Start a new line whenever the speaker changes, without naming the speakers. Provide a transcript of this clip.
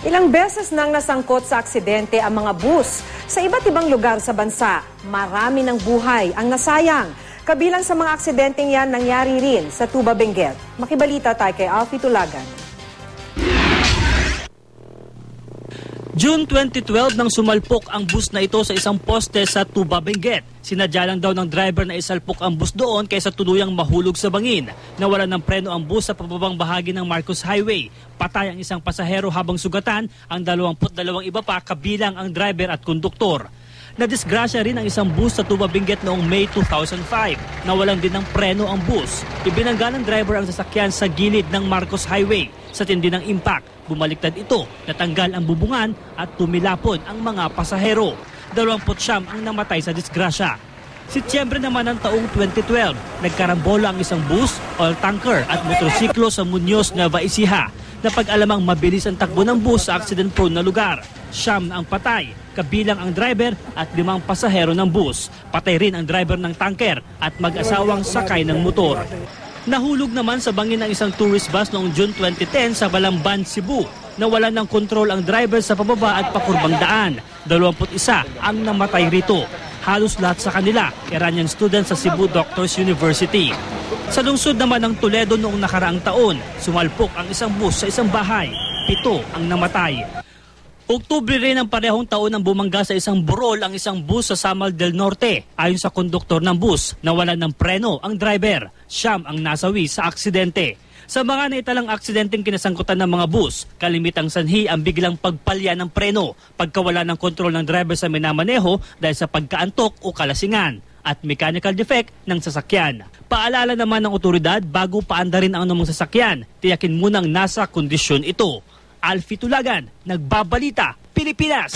Ilang beses nang nasangkot sa aksidente ang mga bus sa iba't ibang lugar sa bansa. Marami ng buhay ang nasayang. Kabilang sa mga aksidenteng yan nangyari rin sa Tuba, Benguet. Makibalita tayo kay Alfie Tulagan.
June 2012 nang sumalpok ang bus na ito sa isang poste sa Tuba, Benguet. Sinadya lang daw ng driver na isalpok ang bus doon kaysa tuluyang mahulog sa bangin. Nawalan ng preno ang bus sa pababang bahagi ng Marcos Highway. Patay ang isang pasahero habang sugatan ang 22 iba pa kabilang ang driver at konduktor. Nadisgrasya rin ang isang bus sa Tuba, Benguet noong May 2005. Nawalan din ng preno ang bus. Ibinangga ng driver ang sasakyan sa gilid ng Marcos Highway. Sa tindi ng impact, bumaliktad ito, natanggal ang bubungan at tumilapon ang mga pasahero. 29 ang namatay sa disgrasya. Setyembre naman ng taong 2012, nagkarambola ang isang bus, oil tanker at motorsiklo sa Muñoz, Nueva Ecija. Napag-alamang mabilis ang takbo ng bus sa accident-prone na lugar. 9 ang patay, kabilang ang driver at 5 pasahero ng bus. Patay rin ang driver ng tanker at mag-asawang sakay ng motor. Nahulog naman sa bangin ng isang tourist bus noong June 2010 sa Balamban, Cebu. Nawalan ng kontrol ang driver sa pababa at pakurbang daan. 21 ang namatay rito. Halos lahat sa kanila, Iranian students sa Cebu Doctors University. Sa lungsod naman ng Toledo noong nakaraang taon, sumalpok ang isang bus sa isang bahay. 7 ang namatay. Oktubre rin ang parehong taon nang bumangga sa isang burol ang isang bus sa Samal del Norte. Ayon sa konduktor ng bus, nawalan ng preno ang driver. 9 ang nasawi sa aksidente. Sa mga naitalang aksidenteng kinasangkutan ng mga bus, kalimitang sanhi ang biglang pagpalya ng preno, pagkawala ng kontrol ng driver sa minamaneho dahil sa pagkaantok o kalasingan, at mechanical defect ng sasakyan. Paalala naman ng otoridad bago paandarin ang anumang sasakyan, tiyakin munang nasa kondisyon ito. Alfie Tulagan, Nagbabalita, Pilipinas.